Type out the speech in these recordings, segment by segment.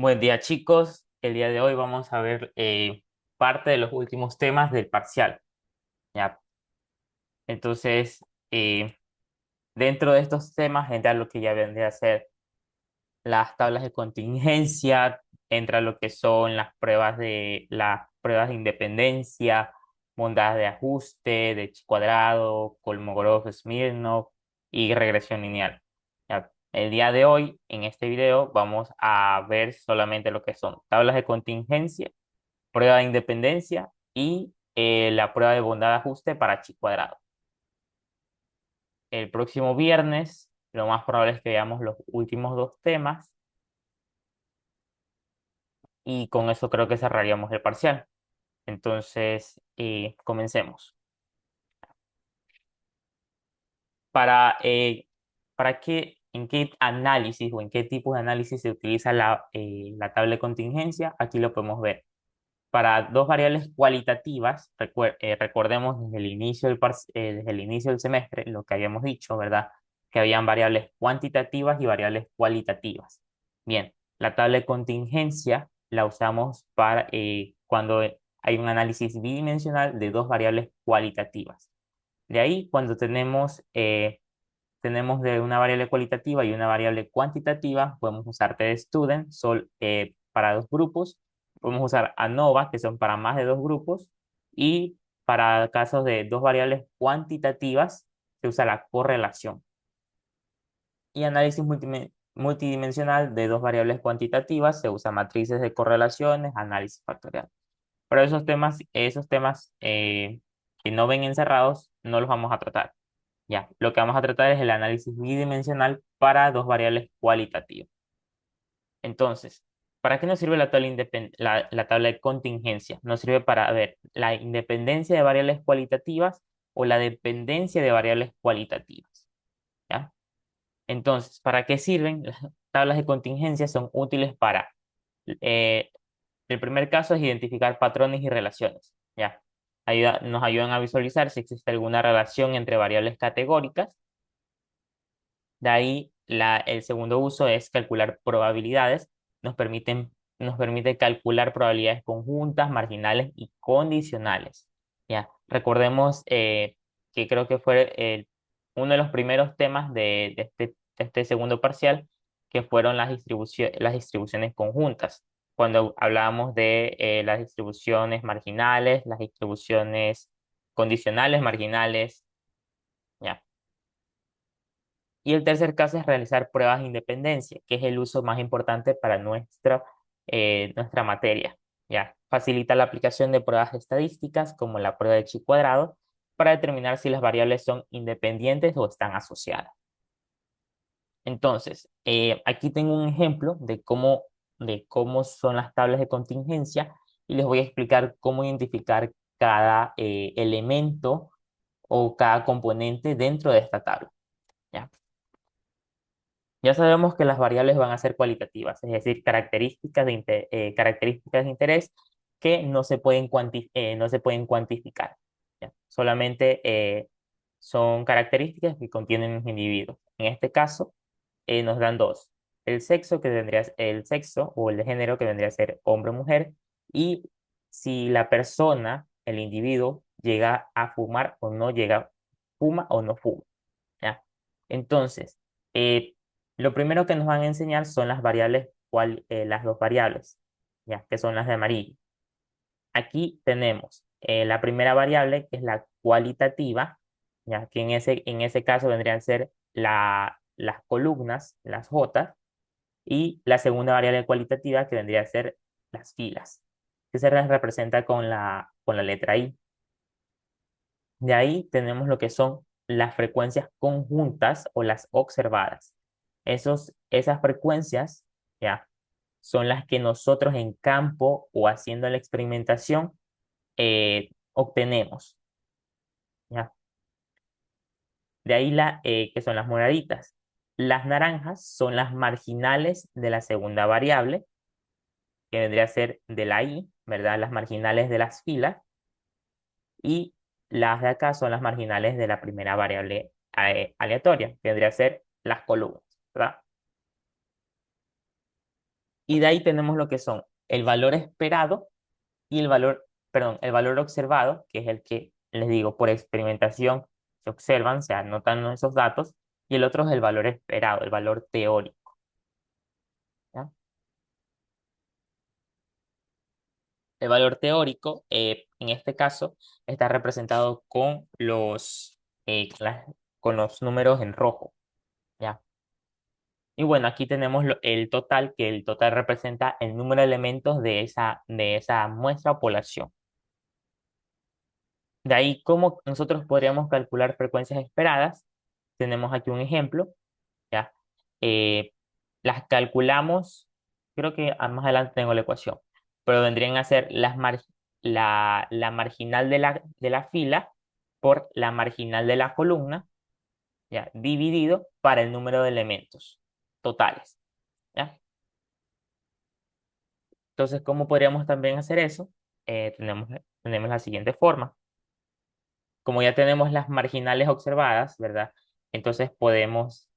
Buen día, chicos. El día de hoy vamos a ver parte de los últimos temas del parcial. ¿Ya? Entonces, eh, dentro de estos temas entra lo que ya vendría a ser las tablas de contingencia, entra lo que son las pruebas de independencia, bondad de ajuste, de chi cuadrado, Kolmogorov-Smirnov y regresión lineal. ¿Ya? El día de hoy, en este video, vamos a ver solamente lo que son tablas de contingencia, prueba de independencia y la prueba de bondad de ajuste para chi cuadrado. El próximo viernes, lo más probable es que veamos los últimos dos temas y con eso creo que cerraríamos el parcial. Entonces, comencemos. Para, eh, ¿En qué análisis o en qué tipo de análisis se utiliza la tabla de contingencia? Aquí lo podemos ver. Para dos variables cualitativas, recordemos desde el inicio del semestre lo que habíamos dicho, ¿verdad? Que habían variables cuantitativas y variables cualitativas. Bien, la tabla de contingencia la usamos para cuando hay un análisis bidimensional de dos variables cualitativas. De ahí, cuando tenemos de una variable cualitativa y una variable cuantitativa, podemos usar testudent para dos grupos, podemos usar ANOVA, que son para más de dos grupos, y para casos de dos variables cuantitativas se usa la correlación. Y análisis multidimensional de dos variables cuantitativas se usa matrices de correlaciones, análisis factorial. Pero esos temas que no ven encerrados no los vamos a tratar. Ya, lo que vamos a tratar es el análisis bidimensional para dos variables cualitativas. Entonces, ¿para qué nos sirve la tabla de contingencia? Nos sirve para ver la independencia de variables cualitativas o la dependencia de variables cualitativas. ¿Ya? Entonces, ¿para qué sirven? Las tablas de contingencia son útiles para, eh, el primer caso es identificar patrones y relaciones. ¿Ya? Nos ayudan a visualizar si existe alguna relación entre variables categóricas. De ahí, el segundo uso es calcular probabilidades. Nos permite calcular probabilidades conjuntas, marginales y condicionales. ¿Ya? Recordemos que creo que fue uno de los primeros temas de este segundo parcial, que fueron las distribuciones conjuntas. Cuando hablábamos de las distribuciones marginales, las distribuciones condicionales marginales. ¿Ya? Y el tercer caso es realizar pruebas de independencia, que es el uso más importante para nuestra materia. ¿Ya? Facilita la aplicación de pruebas estadísticas como la prueba de chi cuadrado para determinar si las variables son independientes o están asociadas. Entonces, aquí tengo un ejemplo de cómo son las tablas de contingencia y les voy a explicar cómo identificar cada elemento o cada componente dentro de esta tabla. ¿Ya? Ya sabemos que las variables van a ser cualitativas, es decir, características de interés que no se pueden cuantificar. ¿Ya? Solamente son características que contienen los individuos. En este caso, nos dan dos. El sexo o el de género que vendría a ser hombre o mujer, y si la persona, el individuo, llega a fumar o no fuma o no fuma. ¿Ya? Entonces, eh, lo primero que nos van a enseñar son las dos variables, ¿ya? Que son las de amarillo. Aquí tenemos la primera variable, que es la cualitativa, ¿ya? Que en ese caso vendrían a ser las columnas, las J, y la segunda variable cualitativa, que vendría a ser las filas, que se les representa con la letra I. De ahí tenemos lo que son las frecuencias conjuntas o las observadas. Esas frecuencias, ya, son las que nosotros en campo o haciendo la experimentación obtenemos. ¿Ya? De ahí que son las moraditas. Las naranjas son las marginales de la segunda variable, que vendría a ser de la I, ¿verdad? Las marginales de las filas. Y las de acá son las marginales de la primera variable aleatoria, que vendría a ser las columnas, ¿verdad? Y de ahí tenemos lo que son el valor esperado y el valor, perdón, el valor observado, que es el que les digo, por experimentación se observan, se anotan esos datos, y el otro es el valor esperado, el valor teórico. ¿Ya? El valor teórico, en este caso, está representado con con los números en rojo. ¿Ya? Y bueno, aquí tenemos el total, que el total representa el número de elementos de esa muestra o población. De ahí, ¿cómo nosotros podríamos calcular frecuencias esperadas? Tenemos aquí un ejemplo, ¿ya? Eh, las calculamos, creo que más adelante tengo la ecuación, pero vendrían a ser la marginal de la fila por la marginal de la columna, ¿ya? Dividido para el número de elementos totales, ¿ya? Entonces, ¿cómo podríamos también hacer eso? Tenemos la siguiente forma. Como ya tenemos las marginales observadas, ¿verdad? Entonces podemos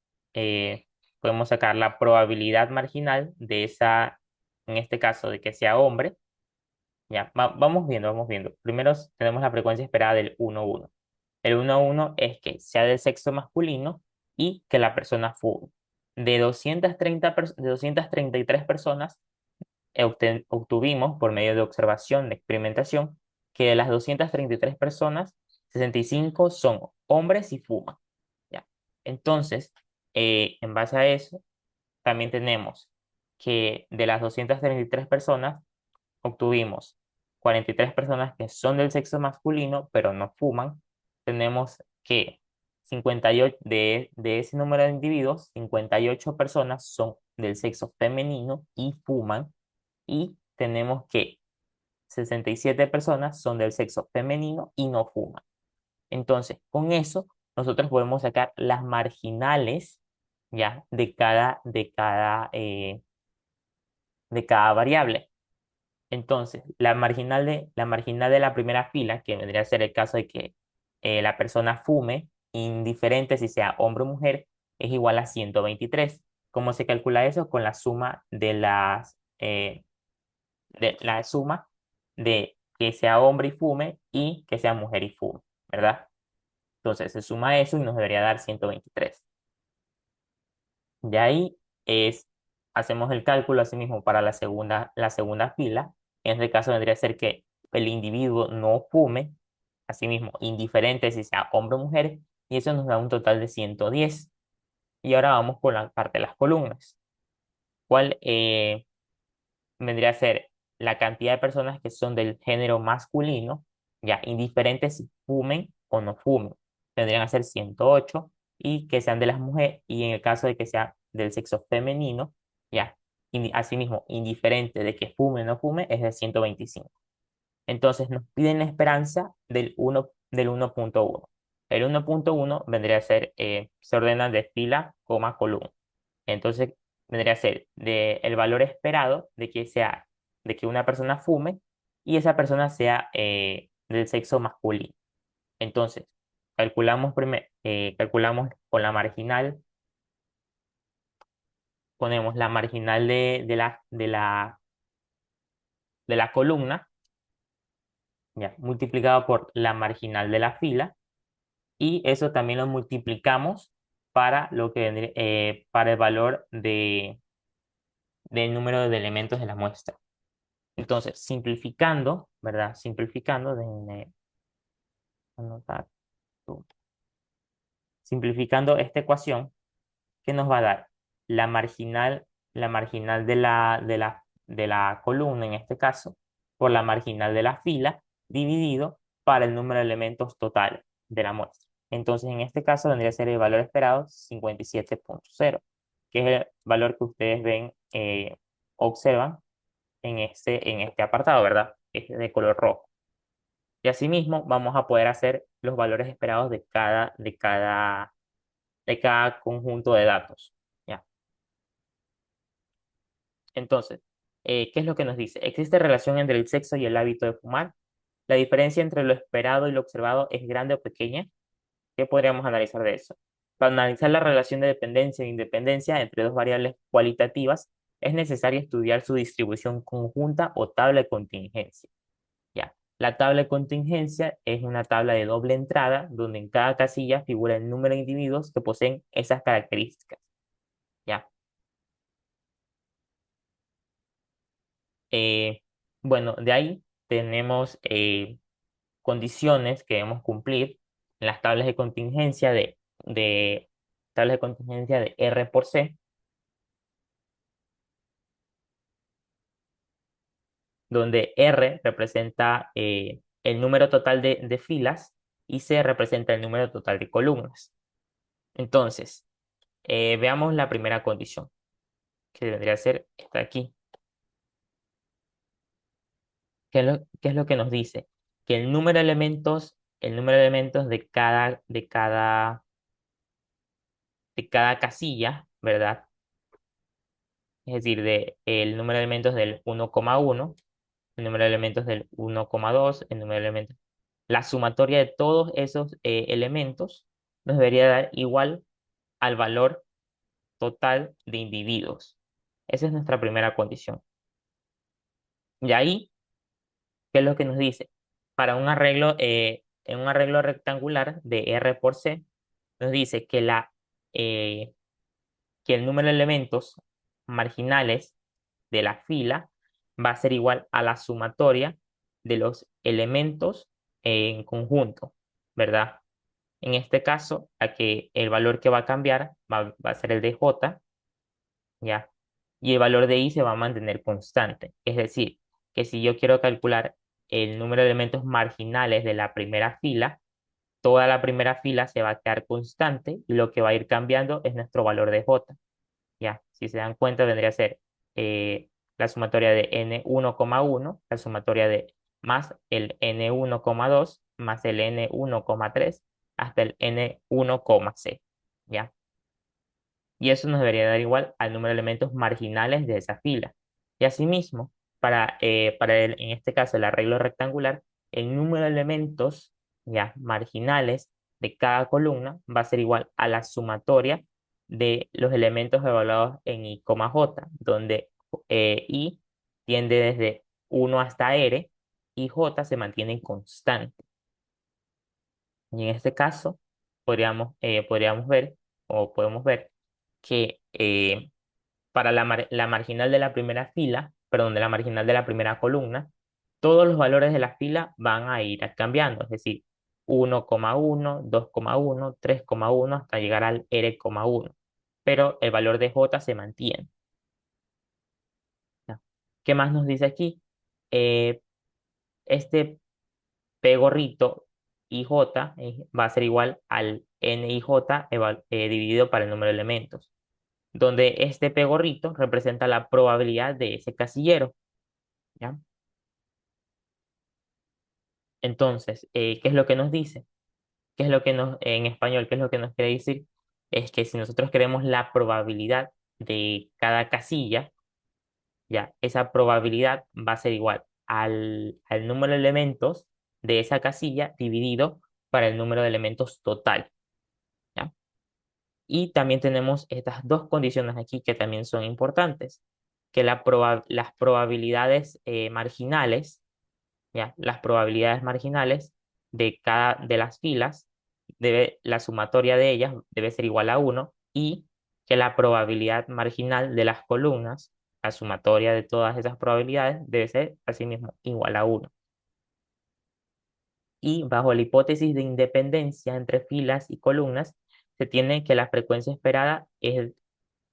sacar la probabilidad marginal de esa, en este caso, de que sea hombre. Ya, vamos viendo, vamos viendo. Primero tenemos la frecuencia esperada del 1,1. El 1,1 es que sea del sexo masculino y que la persona fue de 233 personas obtuvimos por medio de observación, de experimentación, que de las 233 personas, 65 son hombres y fuman. ¿Ya? Entonces, en base a eso, también tenemos que de las 233 personas, obtuvimos 43 personas que son del sexo masculino, pero no fuman. Tenemos que 58 de ese número de individuos, 58 personas son del sexo femenino y fuman, y tenemos que 67 personas son del sexo femenino y no fuman. Entonces, con eso, nosotros podemos sacar las marginales, ya, de cada variable. Entonces, la marginal de la primera fila, que vendría a ser el caso de que la persona fume, indiferente si sea hombre o mujer, es igual a 123. ¿Cómo se calcula eso? Con la suma de la suma de que sea hombre y fume y que sea mujer y fume, ¿verdad? Entonces se suma eso y nos debería dar 123. De ahí hacemos el cálculo así mismo para la segunda fila. En este caso vendría a ser que el individuo no fume, asimismo, indiferente si sea hombre o mujer, y eso nos da un total de 110. Y ahora vamos con la parte de las columnas. ¿Cuál vendría a ser la cantidad de personas que son del género masculino, ya indiferentes si fumen o no fumen? Tendrían a ser 108, y que sean de las mujeres, y en el caso de que sea del sexo femenino, ya, asimismo, indiferente de que fume o no fume, es de 125. Entonces nos piden la esperanza del 1,1. El 1,1 vendría a ser, se ordenan de fila, coma, columna. Entonces vendría a ser el valor esperado de que una persona fume y esa persona sea del sexo masculino. Entonces, calculamos con la marginal, ponemos la marginal de la columna, ya, multiplicado por la marginal de la fila, y eso también lo multiplicamos para para el valor del número de elementos de la muestra. Entonces, simplificando, ¿verdad? Simplificando, déjenme anotar. Simplificando esta ecuación, ¿qué nos va a dar? La marginal de la columna, en este caso, por la marginal de la fila, dividido para el número de elementos total de la muestra. Entonces, en este caso, vendría a ser el valor esperado 57,0, que es el valor que ustedes ven, observan en este apartado, ¿verdad? Es de color rojo. Y asimismo, vamos a poder hacer los valores esperados de cada conjunto de datos. ¿Ya? Entonces, ¿qué es lo que nos dice? ¿Existe relación entre el sexo y el hábito de fumar? ¿La diferencia entre lo esperado y lo observado es grande o pequeña? ¿Qué podríamos analizar de eso? Para analizar la relación de dependencia e independencia entre dos variables cualitativas, es necesario estudiar su distribución conjunta o tabla de contingencia. Ya. La tabla de contingencia es una tabla de doble entrada donde en cada casilla figura el número de individuos que poseen esas características. Ya. Eh, bueno, de ahí tenemos condiciones que debemos cumplir en las tablas de tablas de contingencia de R por C, donde R representa el número total de filas y C representa el número total de columnas. Entonces, veamos la primera condición, que vendría a ser esta aquí. ¿Qué es lo que nos dice? Que el número de elementos de cada casilla, ¿verdad? Es decir, el número de elementos del 1,1, el número de elementos del 1,2, el número de elementos. La sumatoria de todos esos elementos nos debería dar igual al valor total de individuos. Esa es nuestra primera condición. Y ahí, ¿qué es lo que nos dice? Para un arreglo, en un arreglo rectangular de R por C, nos dice eh, que el número de elementos marginales de la fila va a ser igual a la sumatoria de los elementos en conjunto, ¿verdad? En este caso, a que el valor que va a cambiar va a ser el de J, ¿ya? Y el valor de I se va a mantener constante. Es decir, que si yo quiero calcular el número de elementos marginales de la primera fila, toda la primera fila se va a quedar constante y lo que va a ir cambiando es nuestro valor de J. Ya, si se dan cuenta, vendría a ser la sumatoria de n1,1, la sumatoria de más el n1,2 más el n1,3 hasta el n1,c. ¿Ya? Y eso nos debería dar igual al número de elementos marginales de esa fila. Y asimismo, en este caso el arreglo rectangular, el número de elementos ya marginales de cada columna va a ser igual a la sumatoria de los elementos evaluados en I, J, donde I tiende desde 1 hasta R y J se mantiene constante. Y en este caso, podríamos ver o podemos ver que para la marginal de la primera fila, perdón, de la marginal de la primera columna, todos los valores de la fila van a ir cambiando, es decir, 1,1, 2,1, 3,1 hasta llegar al R,1. Pero el valor de J se mantiene. ¿Ya? ¿Qué más nos dice aquí? Eh, este P gorrito IJ va a ser igual al NIJ dividido para el número de elementos, donde este P gorrito representa la probabilidad de ese casillero, ¿ya? Entonces, ¿qué es lo que nos dice? ¿Qué es lo que en español, qué es lo que nos quiere decir? Es que si nosotros queremos la probabilidad de cada casilla, ya, esa probabilidad va a ser igual al número de elementos de esa casilla dividido para el número de elementos total, ¿ya? Y también tenemos estas dos condiciones aquí que también son importantes, que las probabilidades marginales, ¿ya? Las probabilidades marginales de las filas, la sumatoria de ellas debe ser igual a 1 y que la probabilidad marginal de las columnas, la sumatoria de todas esas probabilidades, debe ser asimismo igual a 1. Y bajo la hipótesis de independencia entre filas y columnas, se tiene que la frecuencia esperada es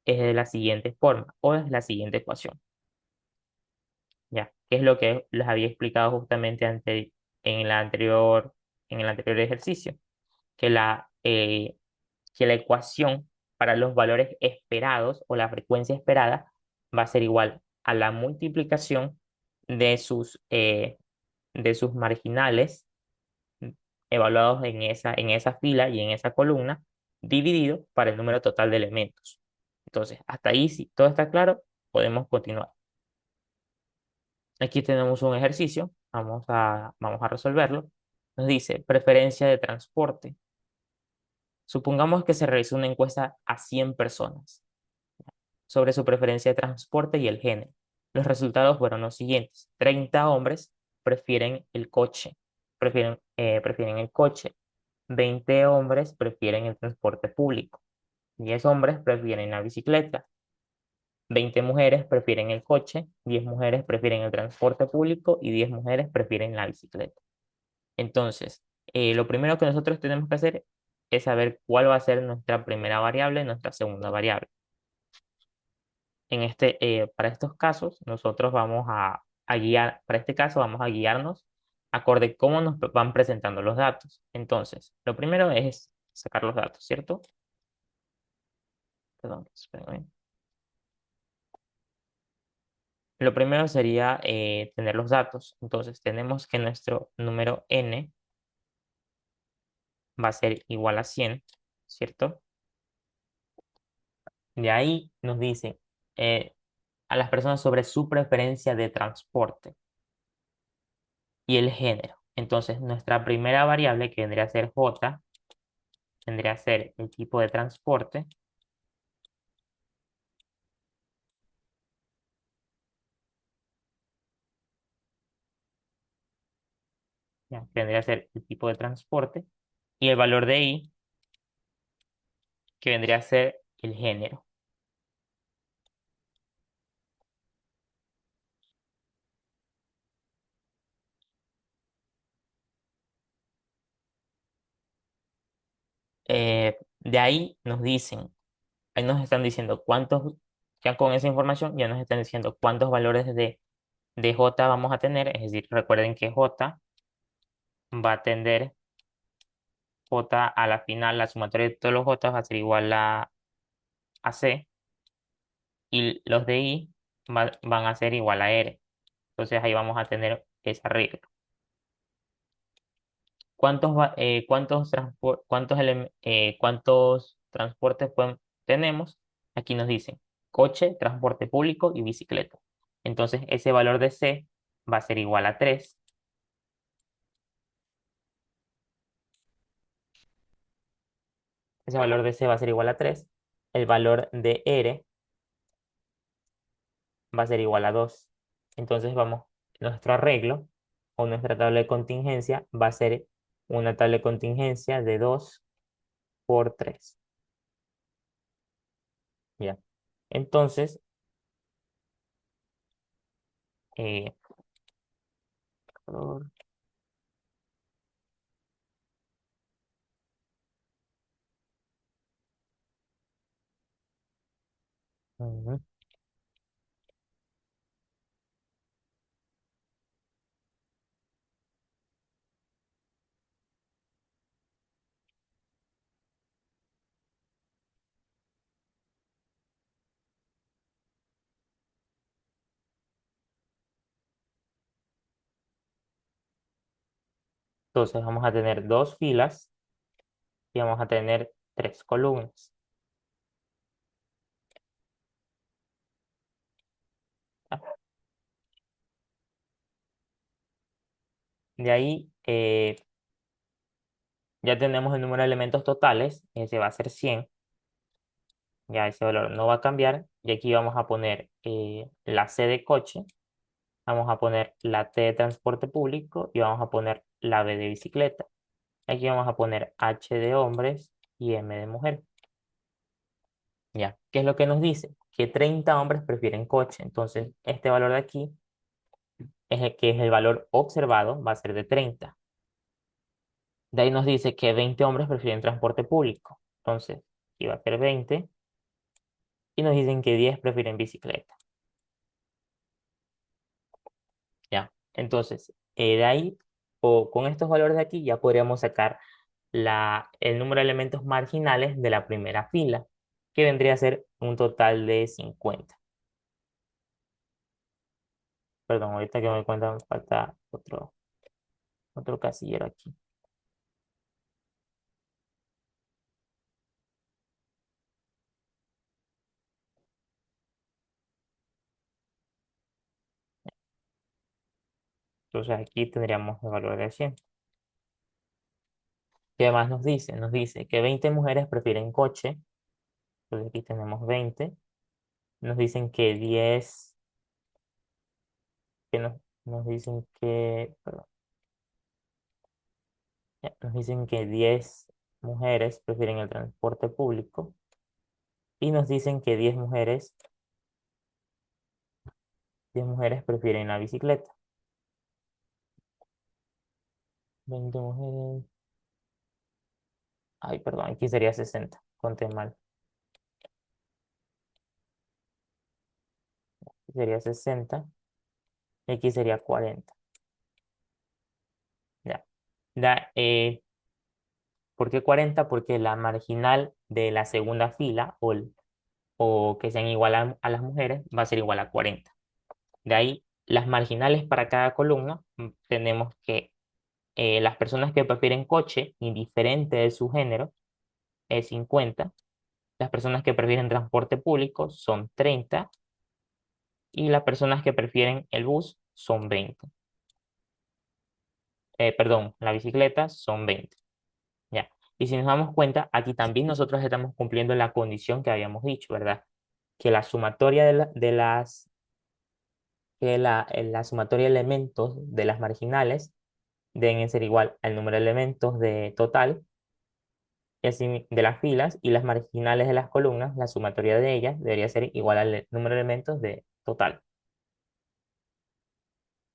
de la siguiente forma o es la siguiente ecuación. ¿Ya? Que es lo que les había explicado justamente en el anterior ejercicio, que que la ecuación para los valores esperados o la frecuencia esperada va a ser igual a la multiplicación de de sus marginales evaluados en esa fila y en esa columna, dividido para el número total de elementos. Entonces, hasta ahí, si todo está claro, podemos continuar. Aquí tenemos un ejercicio, vamos a resolverlo. Nos dice preferencia de transporte. Supongamos que se realizó una encuesta a 100 personas. sobre su preferencia de transporte y el género. Los resultados fueron los siguientes. 30 hombres prefieren el coche, prefieren el coche. 20 hombres prefieren el transporte público. 10 hombres prefieren la bicicleta. 20 mujeres prefieren el coche. 10 mujeres prefieren el transporte público y 10 mujeres prefieren la bicicleta. Entonces, lo primero que nosotros tenemos que hacer es saber cuál va a ser nuestra primera variable y nuestra segunda variable. Para estos casos, nosotros vamos a guiar, para este caso vamos a guiarnos acorde cómo nos van presentando los datos. Entonces, lo primero es sacar los datos, ¿cierto? Perdón, espérenme. Lo primero sería tener los datos. Entonces, tenemos que nuestro número n va a ser igual a 100, ¿cierto? De ahí nos dicen eh, a las personas sobre su preferencia de transporte y el género. Entonces, nuestra primera variable, que vendría a ser j, vendría a ser el tipo de transporte, ya, que vendría a ser el tipo de transporte, y el valor de i, que vendría a ser el género. De ahí nos dicen, ahí nos están diciendo cuántos, ya con esa información, ya nos están diciendo cuántos valores de j vamos a tener. Es decir, recuerden que j va a tender, j a la final, la sumatoria de todos los j va a ser igual a c, y los de i van a ser igual a r. Entonces ahí vamos a tener esa regla. ¿Cuántos transportes tenemos? Aquí nos dicen coche, transporte público y bicicleta. Entonces ese valor de C va a ser igual a 3. Ese valor de C va a ser igual a 3. El valor de R va a ser igual a 2. Entonces nuestro arreglo o nuestra tabla de contingencia va a ser una tabla de contingencia de 2 por 3. ¿Ya? Entonces, eh, ujú. Entonces vamos a tener dos filas y vamos a tener tres columnas. ¿Ya? De ahí ya tenemos el número de elementos totales, ese va a ser 100, ya ese valor no va a cambiar. Y aquí vamos a poner la C de coche, vamos a poner la T de transporte público y vamos a poner la B de bicicleta. Aquí vamos a poner H de hombres y M de mujer. Ya, ¿qué es lo que nos dice? Que 30 hombres prefieren coche. Entonces, este valor de aquí que es el valor observado, va a ser de 30. De ahí nos dice que 20 hombres prefieren transporte público. Entonces, aquí va a ser 20. Y nos dicen que 10 prefieren bicicleta. ¿Ya? Entonces, de ahí, o con estos valores de aquí, ya podríamos sacar el número de elementos marginales de la primera fila, que vendría a ser un total de 50. Perdón, ahorita que me doy cuenta me falta otro casillero aquí. Entonces aquí tendríamos el valor de 100. ¿Qué más nos dice? Nos dice que 20 mujeres prefieren coche. Entonces aquí tenemos 20. nos dicen que 10, que nos dicen que, perdón, ya, nos dicen que 10 mujeres prefieren el transporte público y nos dicen que 10 mujeres prefieren la bicicleta. 20 mujeres. Ay, perdón, aquí sería 60. Conté mal. Aquí sería 60 y aquí sería 40. Ya. ¿Por qué 40? Porque la marginal de la segunda fila o que sean igual a las mujeres va a ser igual a 40. De ahí, las marginales para cada columna, tenemos que las personas que prefieren coche, indiferente de su género, es 50. Las personas que prefieren transporte público son 30 y las personas que prefieren el bus son 20. Perdón, la bicicleta son 20. Ya. Y si nos damos cuenta, aquí también nosotros estamos cumpliendo la condición que habíamos dicho, ¿verdad? Que la sumatoria la sumatoria de elementos de las marginales deben ser igual al número de elementos de total y así de las filas y las marginales de las columnas, la sumatoria de ellas debería ser igual al número de elementos de total.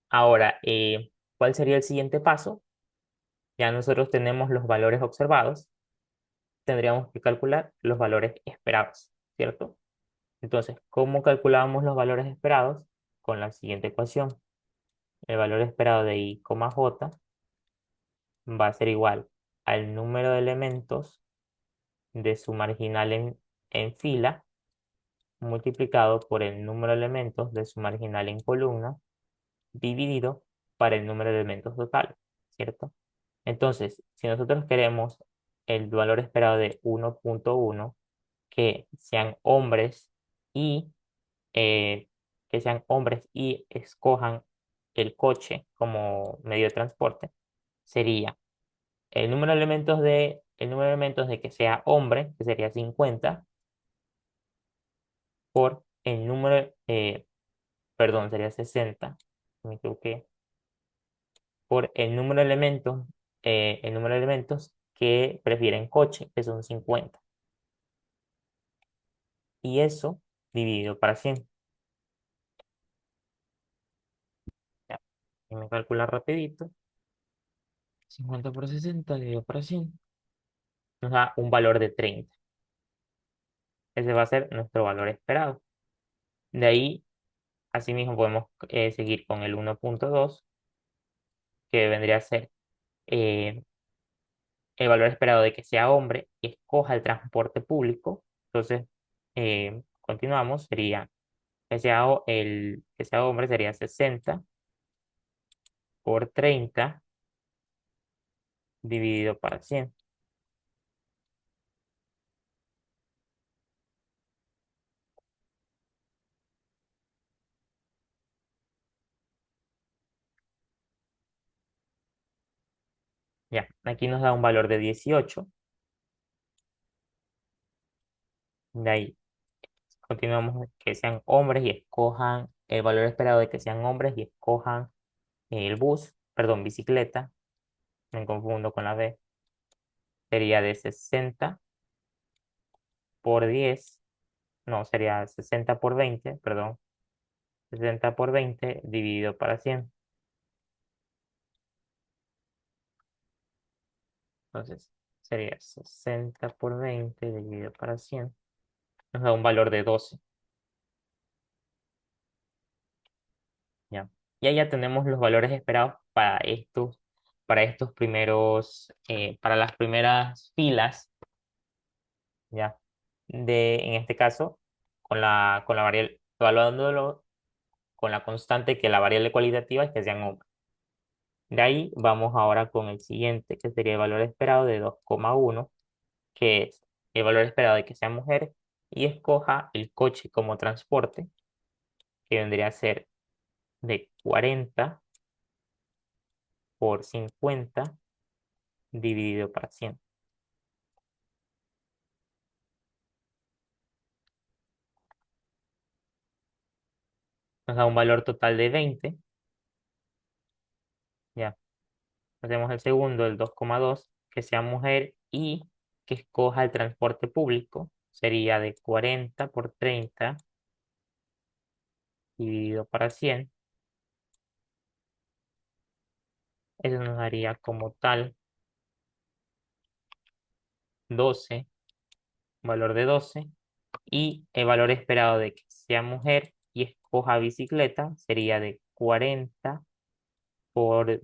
Ahora, ¿cuál sería el siguiente paso? Ya nosotros tenemos los valores observados, tendríamos que calcular los valores esperados, ¿cierto? Entonces, ¿cómo calculábamos los valores esperados? Con la siguiente ecuación. El valor esperado de I, J va a ser igual al número de elementos de su marginal en fila multiplicado por el número de elementos de su marginal en columna dividido para el número de elementos total, ¿cierto? Entonces, si nosotros queremos el valor esperado de 1.1, que sean hombres y eh, escojan el coche como medio de transporte, sería el número de elementos de que sea hombre, que sería 50, por el número, perdón, sería 60, me equivoqué, por el número de elementos que prefieren coche, que son 50. Y eso dividido para 100. Ya, y me calcula rapidito. 50 por 60 dividido para 100 nos da un valor de 30. Ese va a ser nuestro valor esperado. De ahí, asimismo, podemos seguir con el 1.2, que vendría a ser eh, el valor esperado de que sea hombre y escoja el transporte público. Entonces, continuamos, sería que sea hombre sería 60 por 30 dividido para 100. Ya, aquí nos da un valor de 18. De ahí, continuamos que sean hombres y escojan el valor esperado de que sean hombres y escojan el bus, perdón, bicicleta, me confundo con la B, sería de 60 por 10, no, sería 60 por 20, perdón, 60 por 20 dividido para 100. Entonces, sería 60 por 20 dividido para 100. Nos da un valor de 12. ¿Ya? Y ahí ya tenemos los valores esperados para estos primeros, para las primeras filas, ¿ya? En este caso, con la variable, evaluándolo con la constante que la variable cualitativa es que sean hombres. De ahí vamos ahora con el siguiente, que sería el valor esperado de 2,1, que es el valor esperado de que sea mujer y escoja el coche como transporte, que vendría a ser de 40 por 50 dividido para 100. nos da un valor total de 20. Ya, hacemos el segundo, el 2,2, que sea mujer y que escoja el transporte público. Sería de 40 por 30 dividido para 100. Eso nos daría como tal 12, valor de 12. Y el valor esperado de que sea mujer y escoja bicicleta sería de 40 por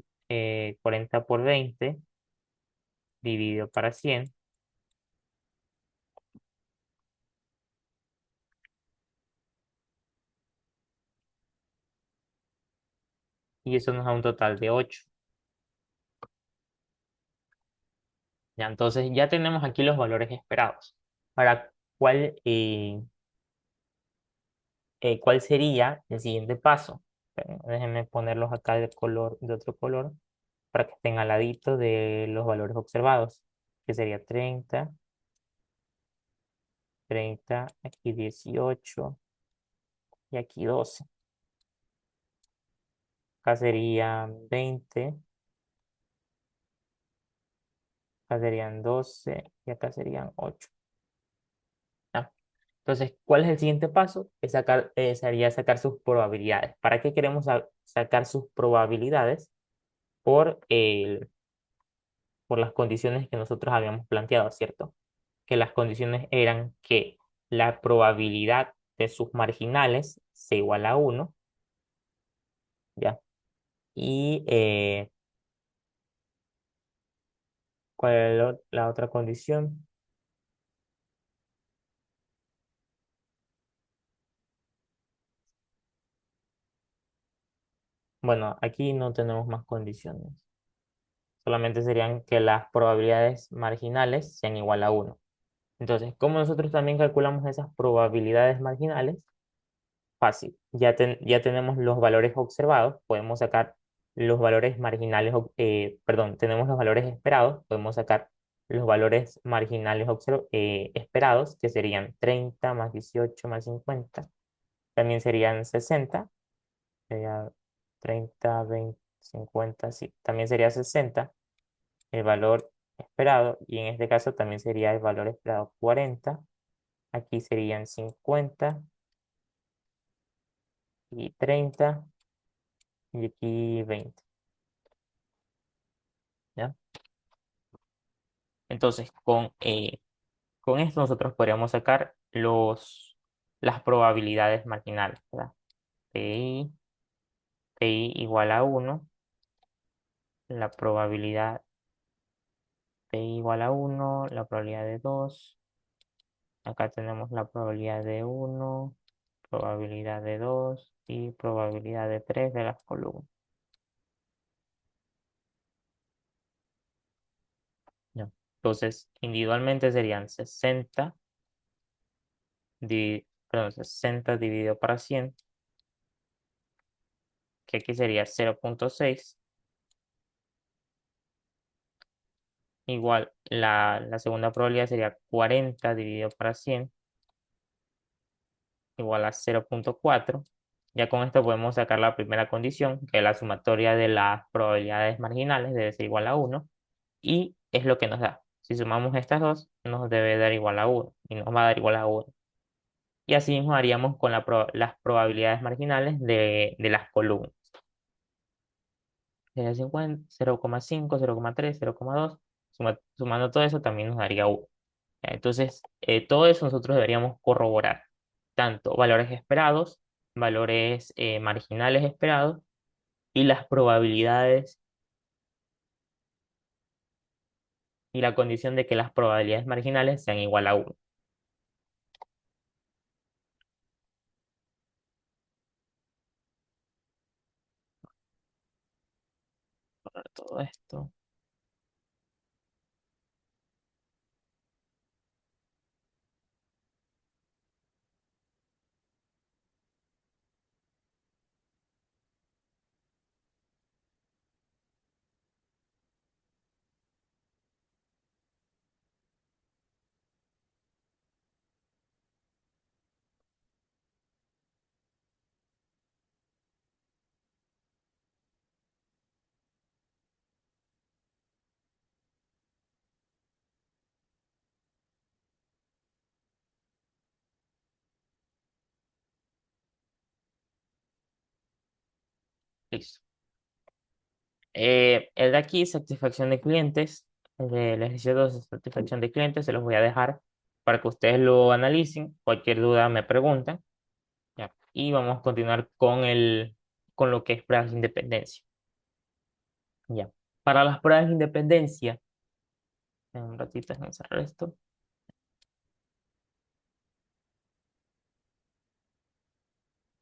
20 dividido para 100. Y eso nos da un total de 8. Ya, entonces ya tenemos aquí los valores esperados. Ahora, ¿cuál sería el siguiente paso? Déjenme ponerlos acá de otro color, para que estén al ladito de los valores observados, que sería 30, 30, aquí 18 y aquí 12. Acá serían 20, acá serían 12 y acá serían 8. ¿Ya? Entonces, ¿cuál es el siguiente paso? Sería sacar sus probabilidades. ¿Para qué queremos sacar sus probabilidades? Por las condiciones que nosotros habíamos planteado, ¿cierto? Que las condiciones eran que la probabilidad de sus marginales se iguala a 1, ¿ya? Y ¿cuál es la otra condición? Bueno, aquí no tenemos más condiciones. Solamente serían que las probabilidades marginales sean igual a 1. Entonces, ¿cómo nosotros también calculamos esas probabilidades marginales? Fácil. Ya tenemos los valores observados, podemos sacar los valores marginales, perdón, tenemos los valores esperados, podemos sacar los valores marginales esperados, que serían 30 más 18 más 50. También serían 60, sería 30, 20, 50, sí, también sería 60 el valor esperado, y en este caso también sería el valor esperado 40. Aquí serían 50 y 30 y aquí 20. ¿Ya? Entonces, con esto nosotros podríamos sacar las probabilidades marginales, ¿verdad? Pi igual a 1, la probabilidad Pi igual a 1, la probabilidad de 2. Acá tenemos la probabilidad de 1, probabilidad de 2 y probabilidad de 3 de las columnas. ¿Ya? Entonces, individualmente serían 60 dividido para 100, que aquí sería 0,6. Igual, la segunda probabilidad sería 40 dividido para 100, igual a 0,4. Ya con esto podemos sacar la primera condición, que es la sumatoria de las probabilidades marginales debe ser igual a 1, y es lo que nos da. Si sumamos estas dos, nos debe dar igual a 1, y nos va a dar igual a 1. Y así mismo haríamos con las probabilidades marginales de las columnas. Sería 50, 0,5, 0,3, 0,2. Sumando todo eso también nos daría 1. Entonces, todo eso nosotros deberíamos corroborar, tanto valores esperados, valores marginales esperados y las probabilidades y la condición de que las probabilidades marginales sean igual a 1. Para todo esto. Listo. El de aquí, satisfacción de clientes, el ejercicio 2 de satisfacción de clientes, se los voy a dejar para que ustedes lo analicen. Cualquier duda me preguntan. Ya. Y vamos a continuar con lo que es pruebas de independencia. Ya. Para las pruebas de independencia, en un ratito déjenme cerrar esto.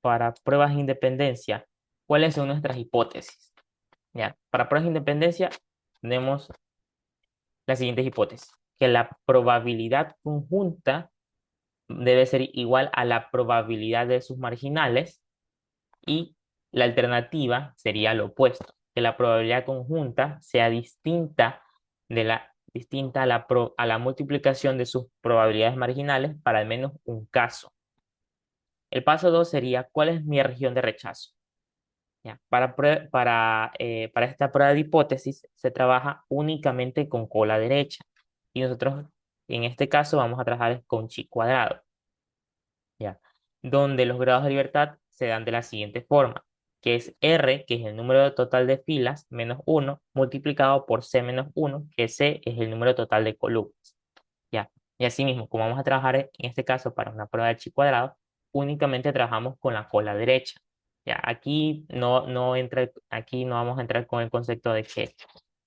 Para pruebas de independencia, ¿cuáles son nuestras hipótesis? Ya. Para pruebas de independencia, tenemos las siguientes hipótesis: que la probabilidad conjunta debe ser igual a la probabilidad de sus marginales, y la alternativa sería lo opuesto, que la probabilidad conjunta sea distinta a la multiplicación de sus probabilidades marginales para al menos un caso. El paso 2 sería: ¿cuál es mi región de rechazo? Ya, para esta prueba de hipótesis se trabaja únicamente con cola derecha, y nosotros en este caso vamos a trabajar con chi cuadrado, ¿ya? Donde los grados de libertad se dan de la siguiente forma, que es R, que es el número total de filas, menos uno multiplicado por C menos uno, que C es el número total de columnas, ¿ya? Y asimismo, como vamos a trabajar en este caso para una prueba de chi cuadrado, únicamente trabajamos con la cola derecha. Ya, aquí no vamos a entrar con el concepto de que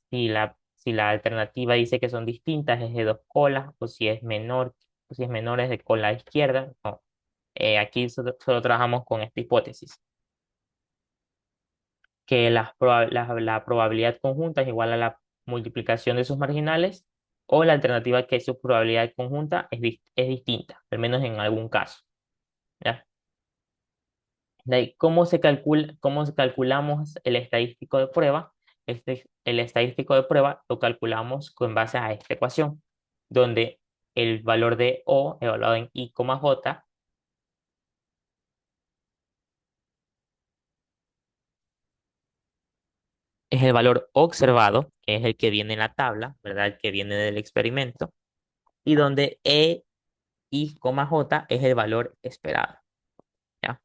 si la alternativa dice que son distintas es de dos colas, o si es menor es de cola izquierda. No, aquí solo trabajamos con esta hipótesis, que la probabilidad conjunta es igual a la multiplicación de sus marginales, o la alternativa que su probabilidad conjunta es distinta, al menos en algún caso. ¿Ya? De ahí, cómo calculamos el estadístico de prueba? El estadístico de prueba lo calculamos con base a esta ecuación, donde el valor de O evaluado en I, J es el valor observado, que es el que viene en la tabla, ¿verdad? El que viene del experimento, y donde I, J es el valor esperado, ¿ya?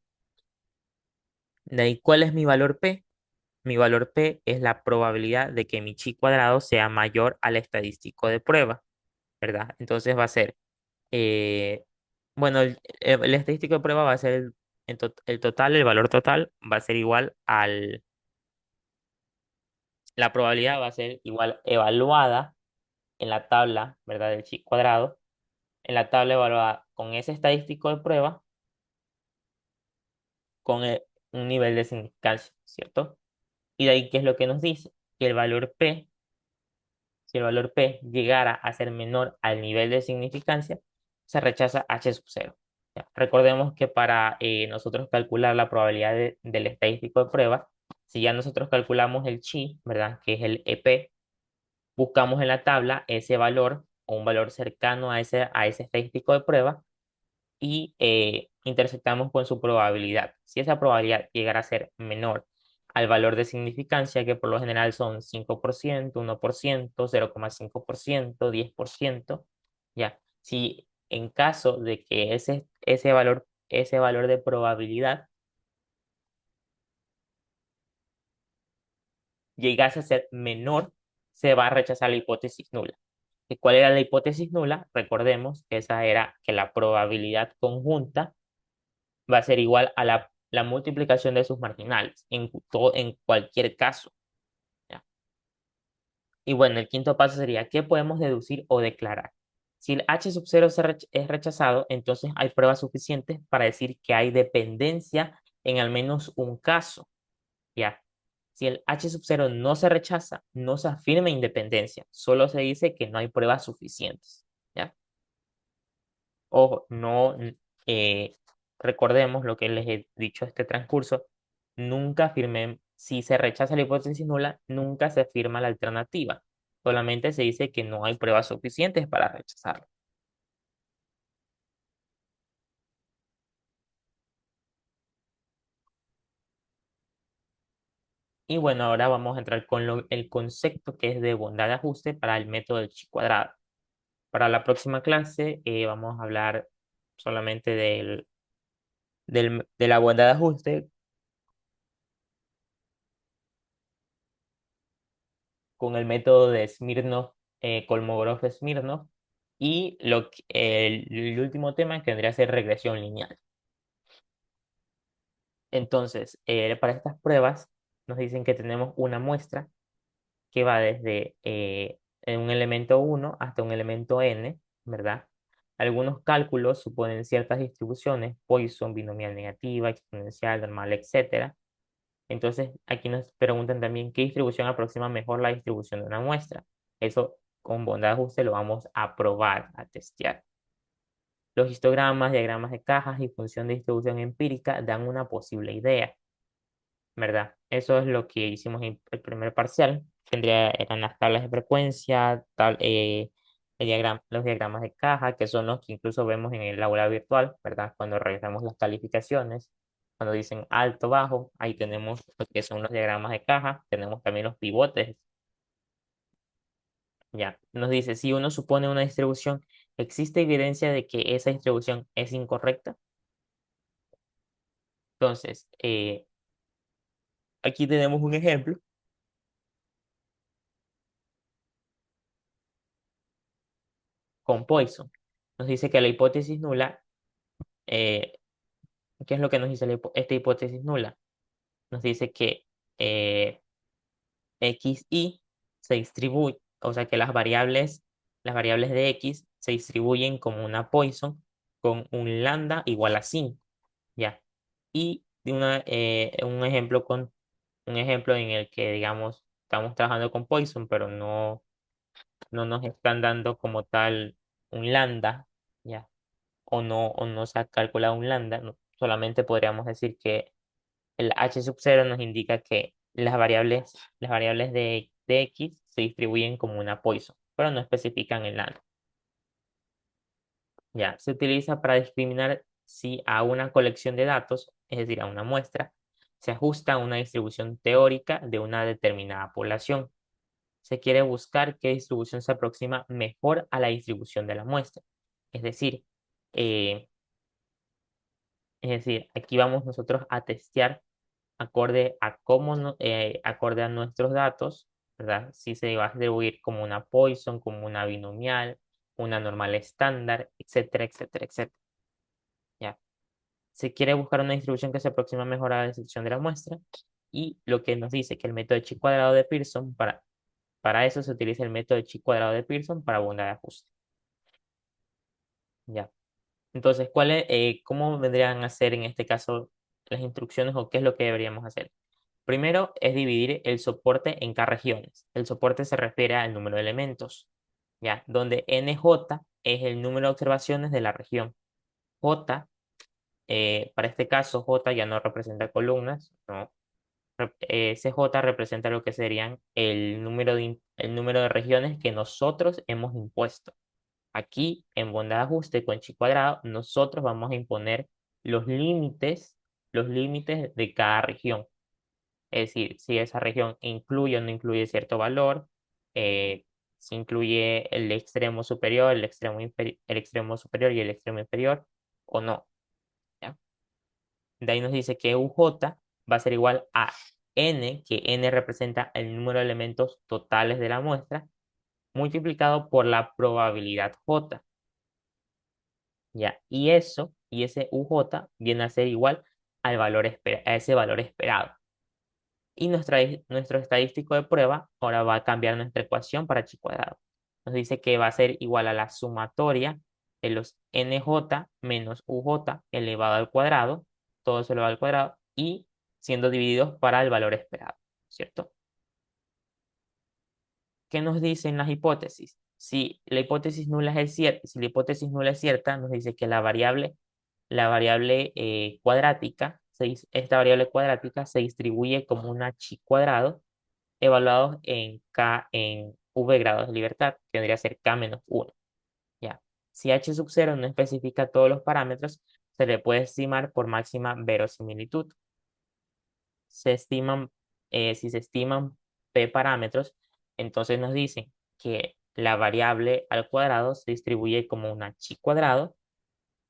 De ahí, ¿cuál es mi valor P? Mi valor P es la probabilidad de que mi chi cuadrado sea mayor al estadístico de prueba, ¿verdad? Entonces va a ser, eh, bueno, el estadístico de prueba va a ser el total, el valor total va a ser igual la probabilidad va a ser igual evaluada en la tabla, ¿verdad? Del chi cuadrado, en la tabla evaluada con ese estadístico de prueba, con un nivel de significancia, ¿cierto? Y de ahí, ¿qué es lo que nos dice? Que el valor P, si el valor P llegara a ser menor al nivel de significancia, se rechaza H sub 0. Ya, recordemos que para nosotros calcular la probabilidad del estadístico de prueba, si ya nosotros calculamos el chi, ¿verdad? Que es el EP, buscamos en la tabla ese valor o un valor cercano a ese estadístico de prueba, y intersectamos con su probabilidad. Si esa probabilidad llegara a ser menor al valor de significancia, que por lo general son 5%, 1%, 0,5%, 10%, ya. Si en caso de que ese valor de probabilidad llegase a ser menor, se va a rechazar la hipótesis nula. ¿Y cuál era la hipótesis nula? Recordemos que esa era que la probabilidad conjunta va a ser igual a la multiplicación de sus marginales en cualquier caso, ¿ya? Y bueno, el quinto paso sería: ¿qué podemos deducir o declarar? Si el H sub 0 es rechazado, entonces hay pruebas suficientes para decir que hay dependencia en al menos un caso, ¿ya? Si el H sub 0 no se rechaza, no se afirma independencia, solo se dice que no hay pruebas suficientes, ¿ya? Ojo, no, recordemos lo que les he dicho este transcurso: nunca firmen, si se rechaza la hipótesis nula, nunca se firma la alternativa, solamente se dice que no hay pruebas suficientes para rechazarla. Y bueno, ahora vamos a entrar con el concepto que es de bondad de ajuste para el método del chi cuadrado. Para la próxima clase vamos a hablar solamente de la bondad de ajuste con el método de Smirnov, Kolmogorov-Smirnov, y el último tema que vendría a ser regresión lineal. Entonces, para estas pruebas nos dicen que tenemos una muestra que va desde un elemento 1 hasta un elemento n, ¿verdad? Algunos cálculos suponen ciertas distribuciones, Poisson, binomial negativa, exponencial, normal, etcétera. Entonces, aquí nos preguntan también qué distribución aproxima mejor la distribución de una muestra. Eso con bondad de ajuste lo vamos a probar, a testear. Los histogramas, diagramas de cajas y función de distribución empírica dan una posible idea, ¿verdad? Eso es lo que hicimos en el primer parcial. Eran las tablas de frecuencia, los diagramas de caja, que son los que incluso vemos en el aula virtual, ¿verdad? Cuando realizamos las calificaciones, cuando dicen alto, bajo, ahí tenemos lo que son los diagramas de caja, tenemos también los pivotes, ya. Nos dice, si uno supone una distribución, ¿existe evidencia de que esa distribución es incorrecta? Entonces, aquí tenemos un ejemplo con Poisson. Nos dice que la hipótesis nula, eh, ¿qué es lo que nos dice esta hipótesis nula? Nos dice que x y se distribuye, o sea que las variables de x se distribuyen como una Poisson con un lambda igual a 5, ¿ya? Y un ejemplo en el que, digamos, estamos trabajando con Poisson, pero no nos están dando como tal un lambda, ¿ya? O no se ha calculado un lambda, solamente podríamos decir que el h sub 0 nos indica que las variables de x se distribuyen como una Poisson, pero no especifican el lambda. Ya, se utiliza para discriminar si a una colección de datos, es decir, a una muestra, se ajusta a una distribución teórica de una determinada población. Se quiere buscar qué distribución se aproxima mejor a la distribución de la muestra. Es decir, eh, aquí vamos nosotros a testear acorde a nuestros datos, ¿verdad? Si se va a distribuir como una Poisson, como una binomial, una normal estándar, etcétera, etcétera, etcétera. ¿Ya? Se quiere buscar una distribución que se aproxima mejor a la distribución de la muestra y lo que nos dice que el método de chi cuadrado de Pearson, para eso se utiliza el método de chi cuadrado de Pearson para bondad de ajuste. ¿Ya? Entonces, ¿cómo vendrían a ser en este caso las instrucciones o qué es lo que deberíamos hacer? Primero es dividir el soporte en K regiones. El soporte se refiere al número de elementos, ¿ya? Donde NJ es el número de observaciones de la región. J, para este caso, J ya no representa columnas, ¿no? CJ representa lo que serían el número de regiones que nosotros hemos impuesto. Aquí, en bondad de ajuste con chi cuadrado, nosotros vamos a imponer los límites, los límites de cada región. Es decir, si esa región incluye o no incluye cierto valor, eh, si incluye el extremo superior, el extremo superior y el extremo inferior, o no. ¿Ya? De ahí nos dice que UJ va a ser igual a n, que n representa el número de elementos totales de la muestra, multiplicado por la probabilidad J. ¿Ya? Y ese UJ viene a ser igual a ese valor esperado. Y nuestro estadístico de prueba ahora va a cambiar nuestra ecuación para chi cuadrado. Nos dice que va a ser igual a la sumatoria de los nj menos uj elevado al cuadrado, todo eso elevado al cuadrado, y siendo divididos para el valor esperado, ¿cierto? ¿Qué nos dicen las hipótesis? Si la hipótesis nula es cierta, nos dice que la variable cuadrática, esta variable cuadrática se distribuye como una chi cuadrado evaluados en v grados de libertad, que vendría a ser k menos 1. ¿Ya? Si h sub 0 no especifica todos los parámetros, se le puede estimar por máxima verosimilitud. Si se estiman p parámetros, entonces nos dicen que la variable al cuadrado se distribuye como una chi cuadrado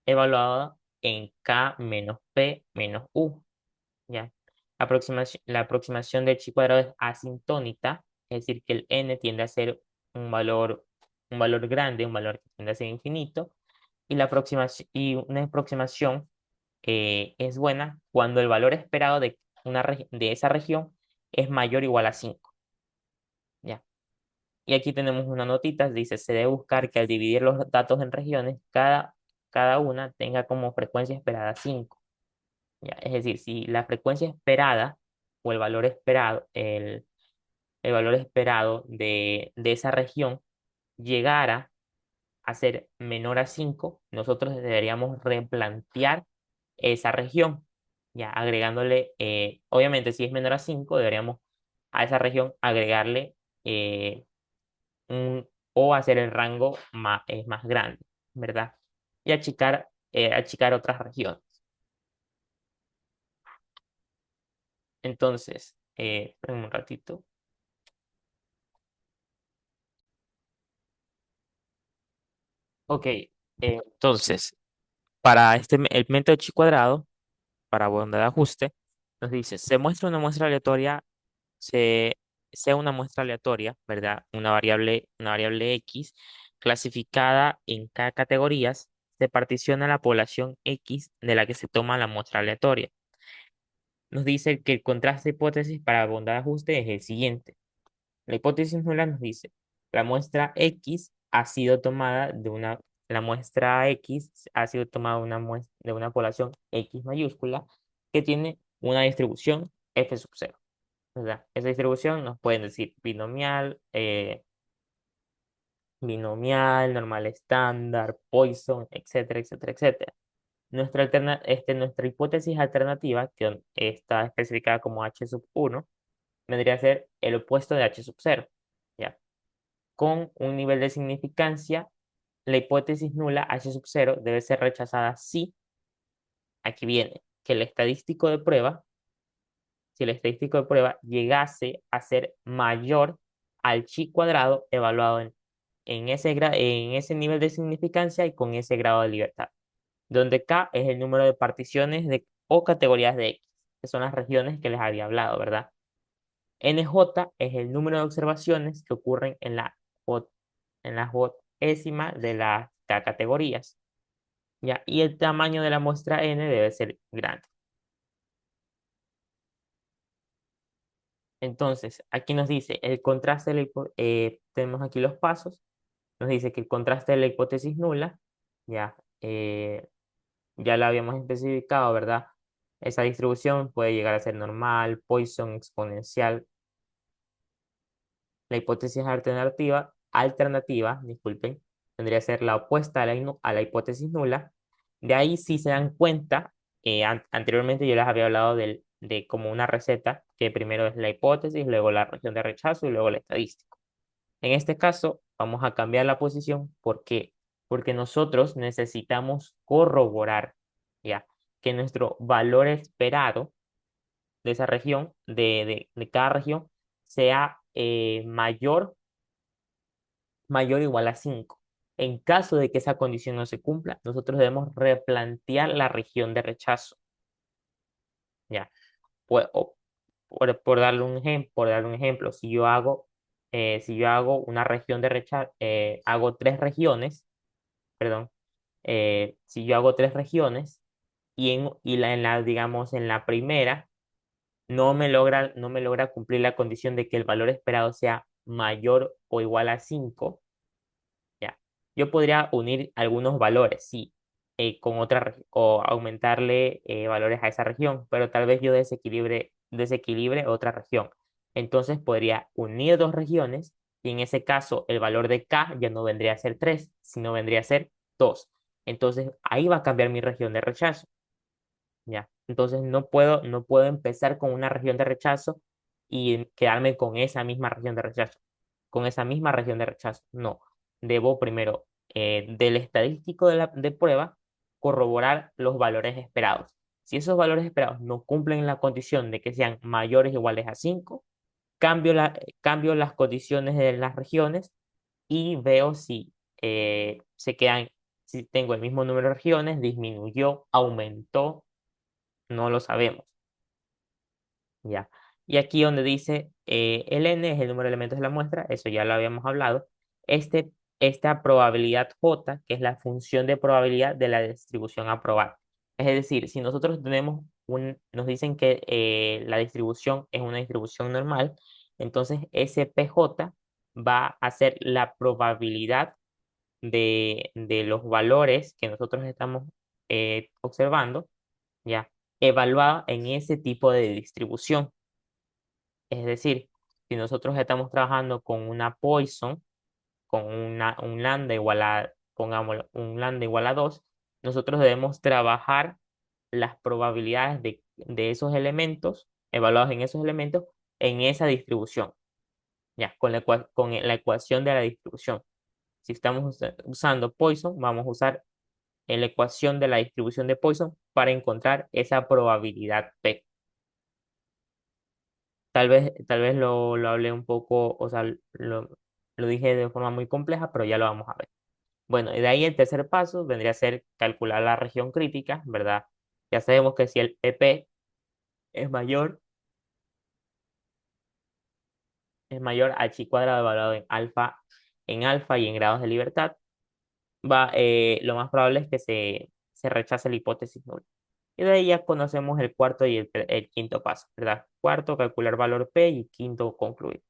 evaluada en k menos p menos u. ¿Ya? La aproximación del chi cuadrado es asintótica es decir, que el n tiende a ser un valor grande, un valor que tiende a ser infinito, y, y una aproximación es buena cuando el valor esperado de, de esa región es mayor o igual a 5. ¿Ya? Y aquí tenemos una notita, dice, se debe buscar que al dividir los datos en regiones, cada una tenga como frecuencia esperada 5. ¿Ya? Es decir, si la frecuencia esperada o el valor esperado de esa región llegara a ser menor a 5, nosotros deberíamos replantear esa región, ya agregándole, obviamente si es menor a 5 deberíamos a esa región agregarle eh, o hacer el rango más grande, ¿verdad? Y achicar otras regiones. Entonces, espérenme un ratito. Ok, entonces, para el método chi cuadrado, para bondad de ajuste, nos dice, se muestra una muestra aleatoria, se, sea una muestra aleatoria, ¿verdad? Una variable X clasificada en cada categorías, se particiona la población X de la que se toma la muestra aleatoria. Nos dice que el contraste de hipótesis para bondad de ajuste es el siguiente. La hipótesis nula nos dice, la muestra X ha sido tomada la muestra X ha sido tomada de una población X mayúscula que tiene una distribución F sub 0, ¿verdad? Esa distribución nos pueden decir binomial, normal estándar, Poisson, etcétera, etcétera, etcétera. Nuestra hipótesis alternativa, que está especificada como H sub 1, vendría a ser el opuesto de H sub 0. ¿Ya? Con un nivel de significancia, la hipótesis nula H sub 0 debe ser rechazada si, aquí viene, que el estadístico de prueba, si el estadístico de prueba llegase a ser mayor al chi cuadrado evaluado en ese nivel de significancia y con ese grado de libertad, donde K es el número de particiones o categorías de X, que son las regiones que les había hablado, ¿verdad? NJ es el número de observaciones que ocurren en la jotésima de las K categorías, ¿ya? Y el tamaño de la muestra N debe ser grande. Entonces, aquí nos dice el contraste tenemos aquí los pasos. Nos dice que el contraste de la hipótesis nula, ya, ya la habíamos especificado, ¿verdad? Esa distribución puede llegar a ser normal, Poisson, exponencial. La hipótesis alternativa, disculpen, tendría que ser la opuesta a la hipótesis nula. De ahí, si se dan cuenta, anteriormente yo les había hablado de como una receta, que primero es la hipótesis, luego la región de rechazo y luego el estadístico. En este caso, vamos a cambiar la posición. ¿Por qué? Porque nosotros necesitamos corroborar, ¿ya? Que nuestro valor esperado de esa región, de cada región, sea mayor o igual a 5. En caso de que esa condición no se cumpla, nosotros debemos replantear la región de rechazo. ¿Ya? Por darle un ejemplo, si yo hago una región de rechazo, hago tres regiones, perdón, si yo hago tres regiones digamos, en la primera no me logra cumplir la condición de que el valor esperado sea mayor o igual a 5. Ya. Yo podría unir algunos valores, sí, o aumentarle valores a esa región, pero tal vez yo desequilibre otra región. Entonces podría unir dos regiones y en ese caso el valor de K ya no vendría a ser 3, sino vendría a ser 2. Entonces ahí va a cambiar mi región de rechazo. ¿Ya? Entonces no puedo empezar con una región de rechazo y quedarme con esa misma región de rechazo, con esa misma región de rechazo. No, debo primero del estadístico de prueba corroborar los valores esperados. Si esos valores esperados no cumplen la condición de que sean mayores o iguales a 5, cambio las condiciones de las regiones y veo si si tengo el mismo número de regiones, disminuyó, aumentó, no lo sabemos, ¿ya? Y aquí donde dice el n es el número de elementos de la muestra, eso ya lo habíamos hablado. Esta probabilidad j, que es la función de probabilidad de la distribución a probar. Es decir, si nosotros nos dicen que la distribución es una distribución normal, entonces ese pj va a ser la probabilidad de los valores que nosotros estamos observando, ya, evaluada en ese tipo de distribución. Es decir, si nosotros estamos trabajando con una Poisson, con un lambda igual a, pongámoslo, un lambda igual a 2, nosotros debemos trabajar las probabilidades de esos elementos, evaluados en esos elementos, en esa distribución, ya, con la ecuación de la distribución. Si estamos usando Poisson, vamos a usar la ecuación de la distribución de Poisson para encontrar esa probabilidad P. Tal vez lo hablé un poco, o sea, lo dije de forma muy compleja, pero ya lo vamos a ver. Bueno, y de ahí el tercer paso vendría a ser calcular la región crítica, ¿verdad? Ya sabemos que si el EP es mayor a chi cuadrado evaluado en alfa y en grados de libertad, lo más probable es que se rechace la hipótesis nula. Y de ahí ya conocemos el cuarto y el quinto paso, ¿verdad? Cuarto, calcular valor P y quinto, concluir.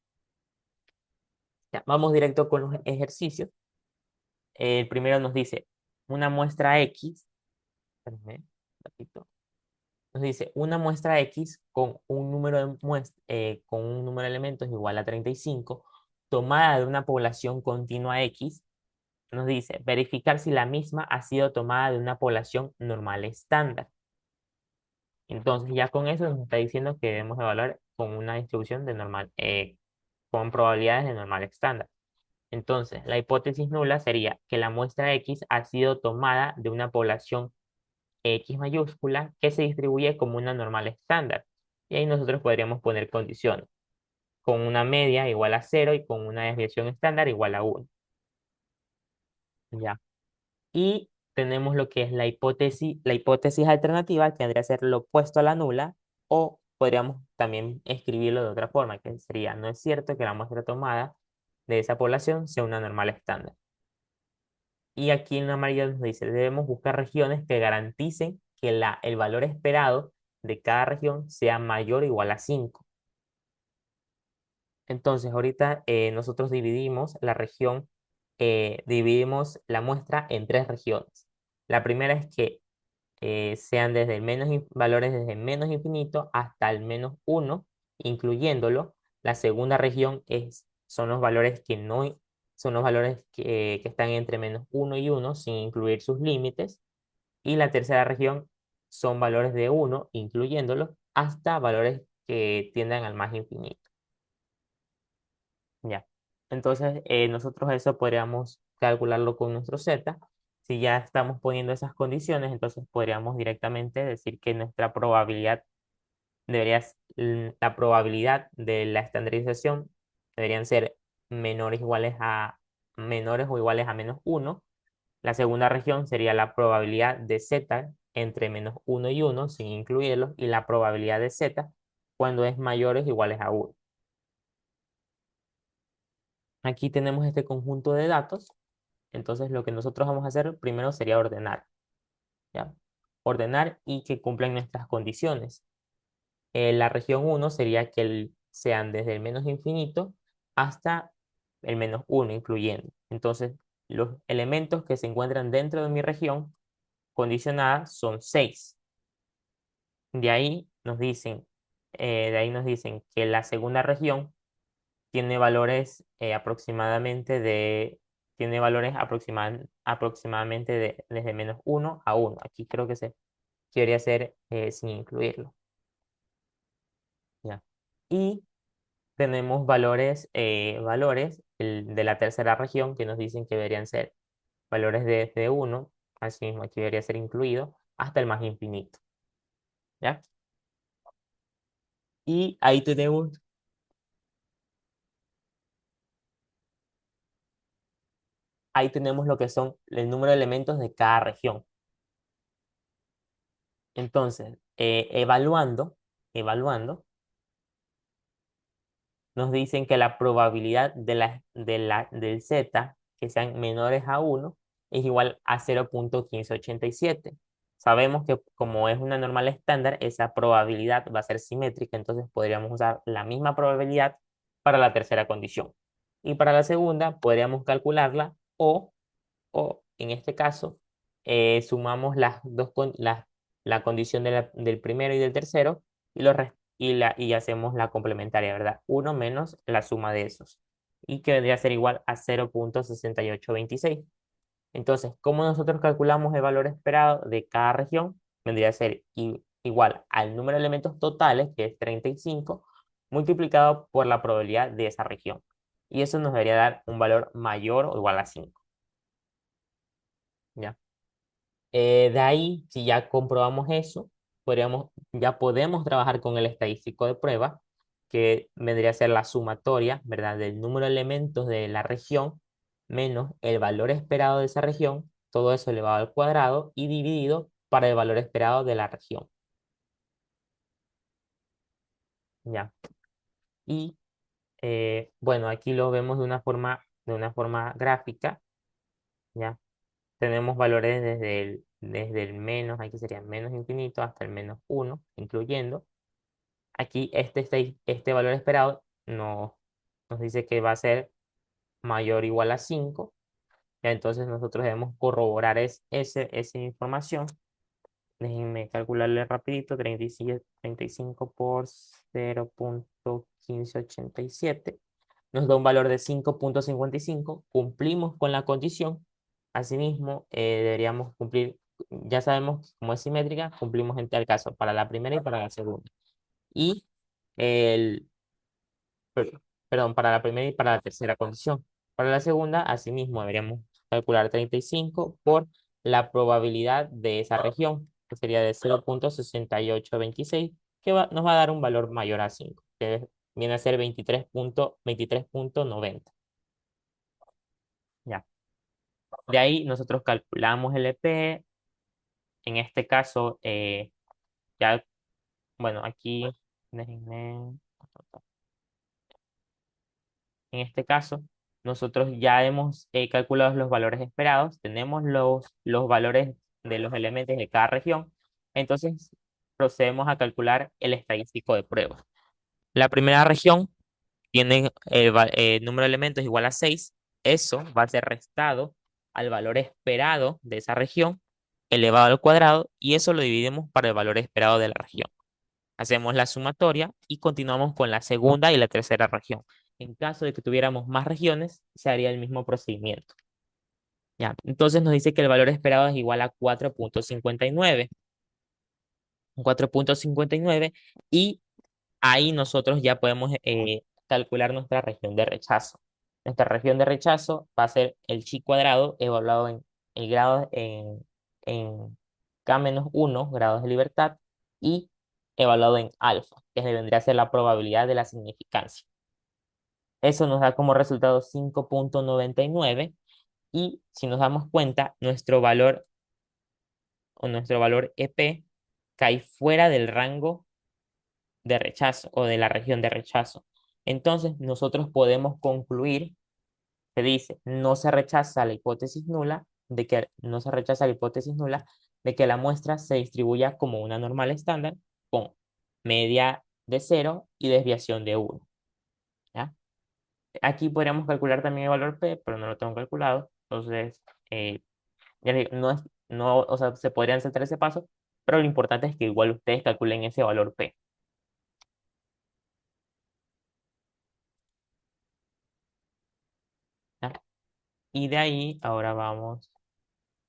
Ya, vamos directo con los ejercicios. El primero nos dice una muestra X, espérenme un ratito. Nos dice una muestra X con un número de elementos igual a 35, tomada de una población continua X. Nos dice verificar si la misma ha sido tomada de una población normal estándar. Entonces ya con eso nos está diciendo que debemos evaluar con una distribución de normal, con probabilidades de normal estándar. Entonces, la hipótesis nula sería que la muestra X ha sido tomada de una población X mayúscula que se distribuye como una normal estándar. Y ahí nosotros podríamos poner condiciones, con una media igual a 0 y con una desviación estándar igual a 1. Ya. Y tenemos lo que es la hipótesis alternativa, que vendría a ser lo opuesto a la nula, o podríamos también escribirlo de otra forma, que sería, no es cierto que la muestra tomada de esa población sea una normal estándar. Y aquí en amarillo nos dice, debemos buscar regiones que garanticen que el valor esperado de cada región sea mayor o igual a 5. Entonces, ahorita nosotros dividimos la muestra en tres regiones. La primera es que sean valores desde menos infinito hasta el -1, incluyéndolo. La segunda región son los valores que no, son los valores que están entre -1 y 1, sin incluir sus límites. Y la tercera región son valores de 1, incluyéndolos, hasta valores que tiendan al más infinito. Ya. Entonces, nosotros eso podríamos calcularlo con nuestro z. Si ya estamos poniendo esas condiciones, entonces podríamos directamente decir que la probabilidad de la estandarización deberían ser menores o iguales a -1. La segunda región sería la probabilidad de z entre -1 y 1, sin incluirlos, y la probabilidad de z cuando es mayores o iguales a 1. Aquí tenemos este conjunto de datos. Entonces, lo que nosotros vamos a hacer primero sería ordenar, ¿ya? Ordenar y que cumplan nuestras condiciones. La región 1 sería que sean desde el menos infinito hasta el -1, incluyendo. Entonces, los elementos que se encuentran dentro de mi región condicionada son 6. De ahí nos dicen que la segunda región tiene valores aproximadamente desde -1 a 1. Aquí creo que se debería ser sin incluirlo. ¿Ya? Y tenemos valores de la tercera región que nos dicen que deberían ser valores de 1, así mismo aquí debería ser incluido, hasta el más infinito. ¿Ya? Y ahí tenemos lo que son el número de elementos de cada región. Entonces, evaluando, nos dicen que la probabilidad del Z que sean menores a 1 es igual a 0,1587. Sabemos que como es una normal estándar, esa probabilidad va a ser simétrica, entonces podríamos usar la misma probabilidad para la tercera condición. Y para la segunda podríamos calcularla o en este caso, sumamos la condición del primero y del tercero y hacemos la complementaria, ¿verdad? Uno menos la suma de esos. Y que vendría a ser igual a 0,6826. Entonces, ¿cómo nosotros calculamos el valor esperado de cada región? Vendría a ser igual al número de elementos totales, que es 35, multiplicado por la probabilidad de esa región. Y eso nos debería dar un valor mayor o igual a 5. ¿Ya? De ahí, si ya comprobamos eso, ya podemos trabajar con el estadístico de prueba, que vendría a ser la sumatoria, ¿verdad? Del número de elementos de la región menos el valor esperado de esa región, todo eso elevado al cuadrado y dividido para el valor esperado de la región. ¿Ya? Y bueno, aquí lo vemos de una forma gráfica, ¿ya? Tenemos valores desde el menos, aquí sería menos infinito hasta el -1, incluyendo. Aquí este valor esperado nos dice que va a ser mayor o igual a 5. Ya entonces nosotros debemos corroborar esa información. Déjenme calcularle rapidito. 35 por 0,1587 nos da un valor de 5,55. Cumplimos con la condición. Asimismo, deberíamos cumplir, ya sabemos que como es simétrica, cumplimos en tal caso para la primera y para la segunda. Y el, per- perdón, para la primera y para la tercera condición. Para la segunda, asimismo, deberíamos calcular 35 por la probabilidad de esa región, que sería de 0,6826, que nos va a dar un valor mayor a 5, que viene a ser 23,90. Ya. De ahí nosotros calculamos el EP. En este caso, ya, bueno, aquí, déjenme. En este caso, nosotros ya hemos calculado los valores esperados, tenemos los valores de los elementos de cada región, entonces procedemos a calcular el estadístico de prueba. La primera región tiene el número de elementos igual a 6, eso va a ser restado al valor esperado de esa región, elevado al cuadrado, y eso lo dividimos para el valor esperado de la región. Hacemos la sumatoria y continuamos con la segunda y la tercera región. En caso de que tuviéramos más regiones, se haría el mismo procedimiento. ¿Ya? Entonces nos dice que el valor esperado es igual a 4,59. 4,59 y ahí nosotros ya podemos calcular nuestra región de rechazo. Nuestra región de rechazo va a ser el chi cuadrado evaluado en el grado en K-1 grados de libertad y evaluado en alfa, que vendría a ser la probabilidad de la significancia. Eso nos da como resultado 5,99 y si nos damos cuenta, nuestro valor EP cae fuera del rango de rechazo o de la región de rechazo. Entonces, nosotros podemos concluir, se dice, no se rechaza la hipótesis nula, de que no se rechaza la hipótesis nula de que la muestra se distribuya como una normal estándar con media de 0 y desviación de 1. ¿Ya? Aquí podríamos calcular también el valor P, pero no lo tengo calculado. Entonces, ya les digo, no, o sea, se podrían saltar ese paso, pero lo importante es que igual ustedes calculen ese valor P. ¿Ya? Y de ahí, ahora vamos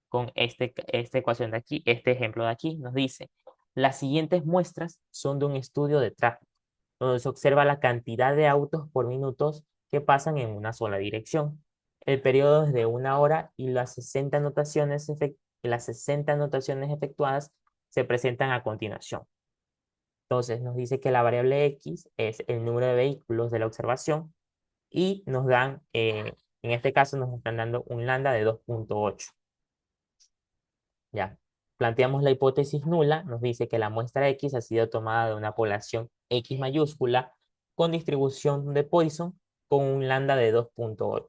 con esta ecuación de aquí, este ejemplo de aquí, nos dice, las siguientes muestras son de un estudio de tráfico, donde se observa la cantidad de autos por minutos que pasan en una sola dirección. El periodo es de 1 hora y las 60 anotaciones efectuadas se presentan a continuación. Entonces nos dice que la variable X es el número de vehículos de la observación y en este caso nos están dando un lambda de 2,8. Ya. Planteamos la hipótesis nula, nos dice que la muestra X ha sido tomada de una población X mayúscula con distribución de Poisson con un lambda de 2.8.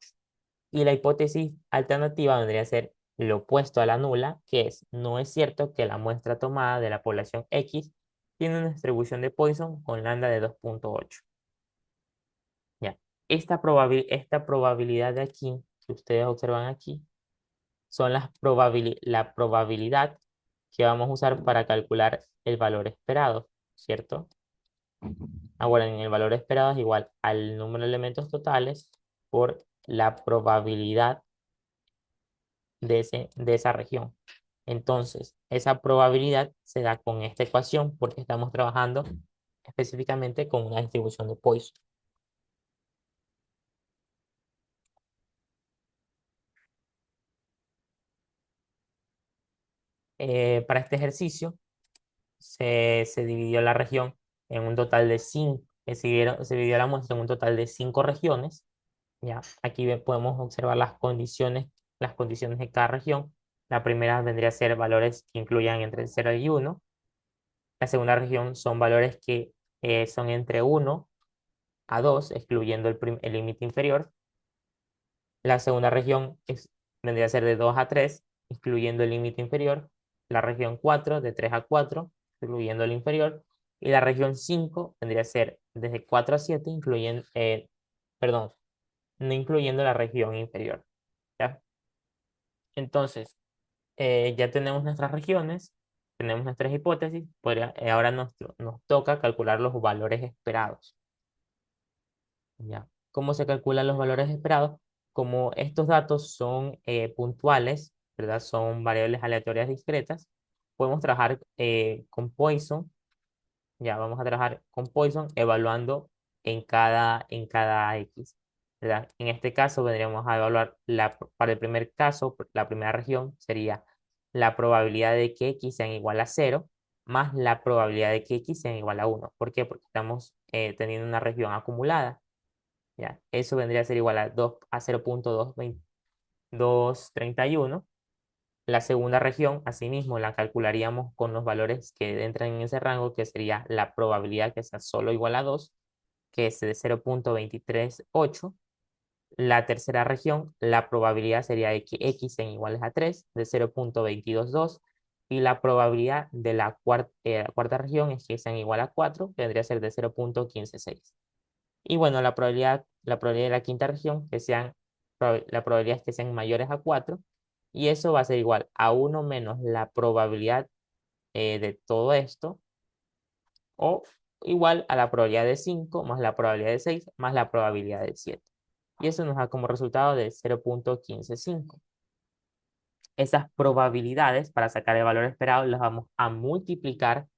Y la hipótesis alternativa vendría a ser lo opuesto a la nula, que es, no es cierto que la muestra tomada de la población X tiene una distribución de Poisson con lambda de 2.8. Ya. Esta probabilidad de aquí, que ustedes observan aquí, son la probabilidad que vamos a usar para calcular el valor esperado, ¿cierto? Ahora, en el valor esperado es igual al número de elementos totales por la probabilidad de esa región. Entonces, esa probabilidad se da con esta ecuación porque estamos trabajando específicamente con una distribución de Poisson. Para este ejercicio se dividió la región en un total de 5, se dividió la muestra en un total de 5 regiones. Ya, aquí podemos observar las condiciones de cada región. La primera vendría a ser valores que incluyan entre 0 y 1. La segunda región son valores que son entre 1 a 2, excluyendo el límite inferior. La segunda región vendría a ser de 2 a 3, excluyendo el límite inferior. La región 4, de 3 a 4, excluyendo el inferior. Y la región 5 vendría a ser desde 4 a 7, perdón, no incluyendo la región inferior. ¿Ya? Entonces, ya tenemos nuestras regiones, tenemos nuestras hipótesis, ahora nos toca calcular los valores esperados. ¿Ya? ¿Cómo se calculan los valores esperados? Como estos datos son puntuales, ¿verdad? Son variables aleatorias discretas, podemos trabajar con Poisson. Ya vamos a trabajar con Poisson evaluando en cada X, ¿verdad? En este caso vendríamos a evaluar para el primer caso, la primera región sería la probabilidad de que X sean igual a 0 más la probabilidad de que X sean igual a 1. ¿Por qué? Porque estamos teniendo una región acumulada. ¿Ya? Eso vendría a ser igual a 2 a 0.231. La segunda región, asimismo, la calcularíamos con los valores que entran en ese rango, que sería la probabilidad que sea solo igual a 2, que es de 0.238. La tercera región, la probabilidad sería de que X sean iguales a 3, de 0.222. Y la probabilidad de la cuarta región es que sean igual a 4, que vendría a ser de 0.156. Y bueno, la probabilidad de la quinta región, la probabilidad es que sean mayores a 4, y eso va a ser igual a 1 menos la probabilidad de todo esto, o igual a la probabilidad de 5 más la probabilidad de 6 más la probabilidad de 7. Y eso nos da como resultado de 0.155. Esas probabilidades para sacar el valor esperado las vamos a multiplicar,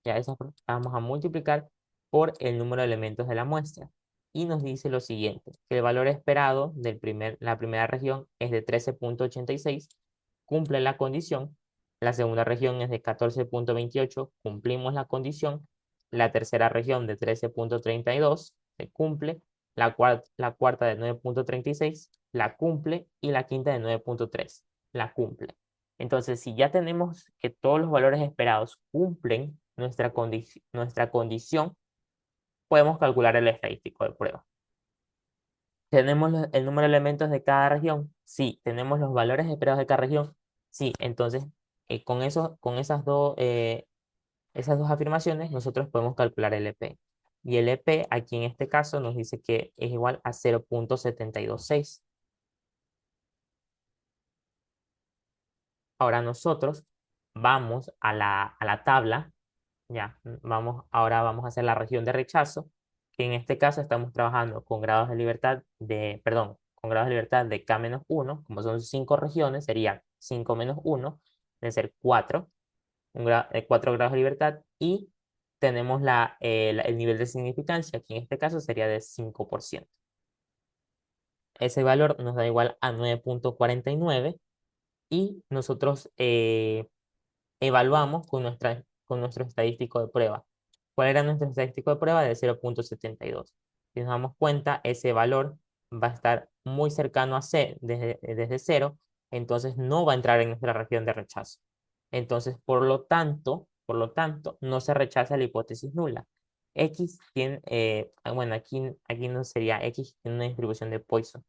ya vamos a multiplicar por el número de elementos de la muestra. Y nos dice lo siguiente, que el valor esperado de la primera región es de 13.86, cumple la condición. La segunda región es de 14.28, cumplimos la condición. La tercera región de 13.32 se cumple. La cuarta de 9.36 la cumple. Y la quinta de 9.3 la cumple. Entonces, si ya tenemos que todos los valores esperados cumplen nuestra condición, podemos calcular el estadístico de prueba. ¿Tenemos el número de elementos de cada región? Sí. ¿Tenemos los valores esperados de cada región? Sí. Entonces, con esas dos afirmaciones, nosotros podemos calcular el EP. Y el EP, aquí en este caso, nos dice que es igual a 0.726. Ahora nosotros vamos a la tabla. Ya, ahora vamos a hacer la región de rechazo, que en este caso estamos trabajando con grados de libertad con grados de libertad de K-1, como son 5 regiones, sería 5 menos 1, debe ser 4, 4 grados de libertad, y tenemos el nivel de significancia, que en este caso sería de 5%. Ese valor nos da igual a 9.49 y nosotros evaluamos con nuestro estadístico de prueba. ¿Cuál era nuestro estadístico de prueba? De 0.72. Si nos damos cuenta, ese valor va a estar muy cercano a C desde 0, entonces no va a entrar en nuestra región de rechazo. Entonces, por lo tanto, no se rechaza la hipótesis nula. X tiene, bueno, aquí no sería X, tiene una distribución de Poisson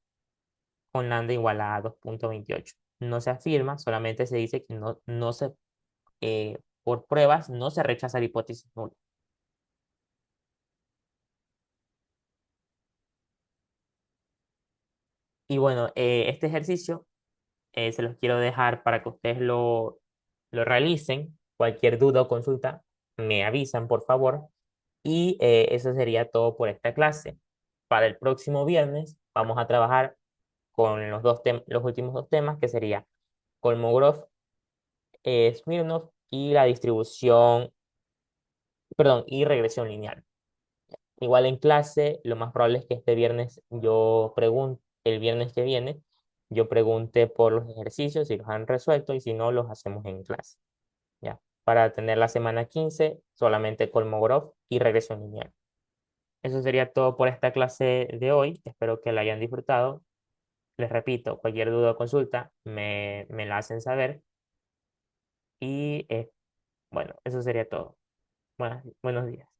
con lambda igual a 2,28. No se afirma, solamente se dice que no se, por pruebas, no se rechaza la hipótesis nula. Y bueno, este ejercicio se los quiero dejar para que ustedes lo realicen. Cualquier duda o consulta, me avisan, por favor. Y eso sería todo por esta clase. Para el próximo viernes vamos a trabajar con los últimos dos temas, que sería Kolmogorov, Smirnov y la distribución, perdón, y regresión lineal. Igual en clase, lo más probable es que este viernes yo pregunte, el viernes que viene, yo pregunte por los ejercicios si los han resuelto y si no, los hacemos en clase. ¿Ya? Para tener la semana 15 solamente Kolmogorov y regresión lineal. Eso sería todo por esta clase de hoy. Espero que la hayan disfrutado. Les repito, cualquier duda o consulta me la hacen saber. Y bueno, eso sería todo. Buenos días.